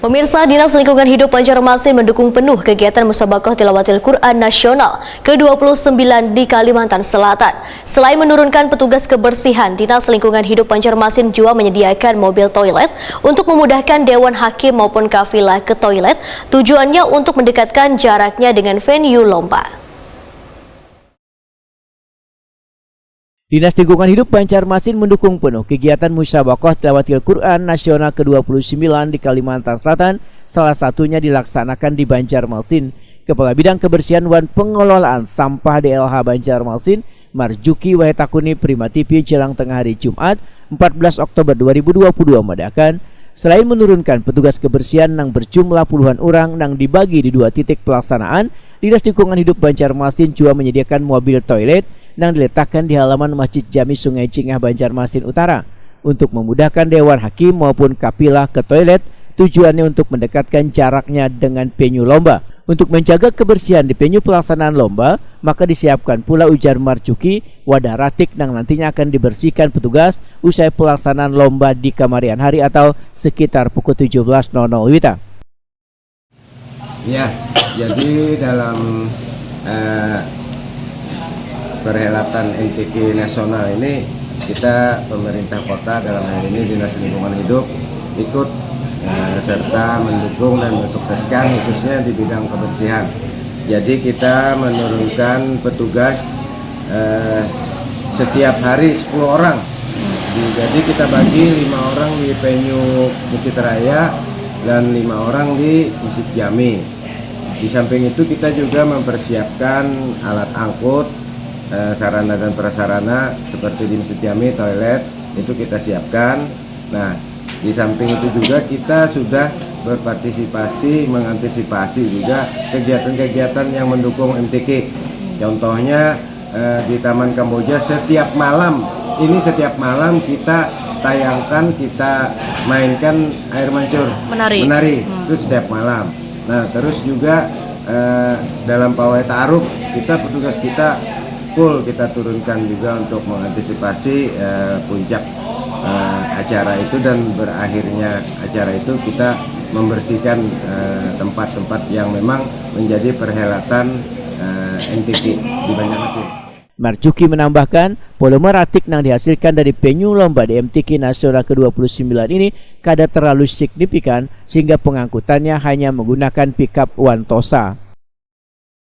Pemirsa, Dinas Lingkungan Hidup Banjarmasin mendukung penuh kegiatan Musabaqah Tilawatil Quran Nasional ke-29 di Kalimantan Selatan. Selain menurunkan petugas kebersihan, Dinas Lingkungan Hidup Banjarmasin juga menyediakan mobil toilet untuk memudahkan Dewan Hakim maupun kafilah ke toilet. Tujuannya untuk mendekatkan jaraknya dengan venue lomba. Dinas Lingkungan Hidup Banjarmasin mendukung penuh kegiatan Musabaqah Tilawatil Quran Nasional ke-29 di Kalimantan Selatan, salah satunya dilaksanakan di Banjarmasin. Kepala Bidang Kebersihan dan Pengelolaan Sampah DLH Banjarmasin, Marjuki Wahetakuni Prima TV jelang tengah hari Jumat 14 Oktober 2022 mengatakan, selain menurunkan petugas kebersihan yang berjumlah puluhan orang yang dibagi di 2 titik pelaksanaan, Dinas Lingkungan Hidup Banjarmasin juga menyediakan mobil toilet yang diletakkan di halaman Masjid Jami Sungai Cingah Banjarmasin Utara untuk memudahkan Dewan Hakim maupun kafilah ke toilet. Tujuannya untuk mendekatkan jaraknya dengan venue lomba. Untuk menjaga kebersihan di venue pelaksanaan lomba, maka disiapkan pula, ujar Marjuki, wadah ratik yang nantinya akan dibersihkan petugas usai pelaksanaan lomba di kemudian hari atau sekitar pukul 17.00 WITA. Ya, jadi dalam perhelatan MTQ nasional ini, kita pemerintah kota dalam hal ini Dinas Lingkungan Hidup ikut serta mendukung dan mensukseskan khususnya di bidang kebersihan. Jadi kita menurunkan petugas setiap hari 10 orang. Jadi kita bagi 5 orang di venue Masjid Raya dan 5 orang di Masjid Jami. Di samping itu kita juga mempersiapkan alat angkut, sarana dan prasarana seperti di Masjid Jami, toilet itu kita siapkan. Nah, di samping itu juga kita sudah berpartisipasi mengantisipasi juga kegiatan-kegiatan yang mendukung MTQ. Contohnya di Taman Kamboja setiap malam kita tayangkan, kita mainkan air mancur menari itu setiap malam. Nah, terus juga dalam pawai ta'aruf petugas kita full kita turunkan juga untuk mengantisipasi puncak acara itu, dan berakhirnya acara itu kita membersihkan tempat-tempat yang memang menjadi perhelatan MTQ di Banjarmasin. Marjuki menambahkan, volume ratik yang dihasilkan dari venue lomba di MTQ Nasional ke-29 ini kada terlalu signifikan sehingga pengangkutannya hanya menggunakan pickup Wantosa.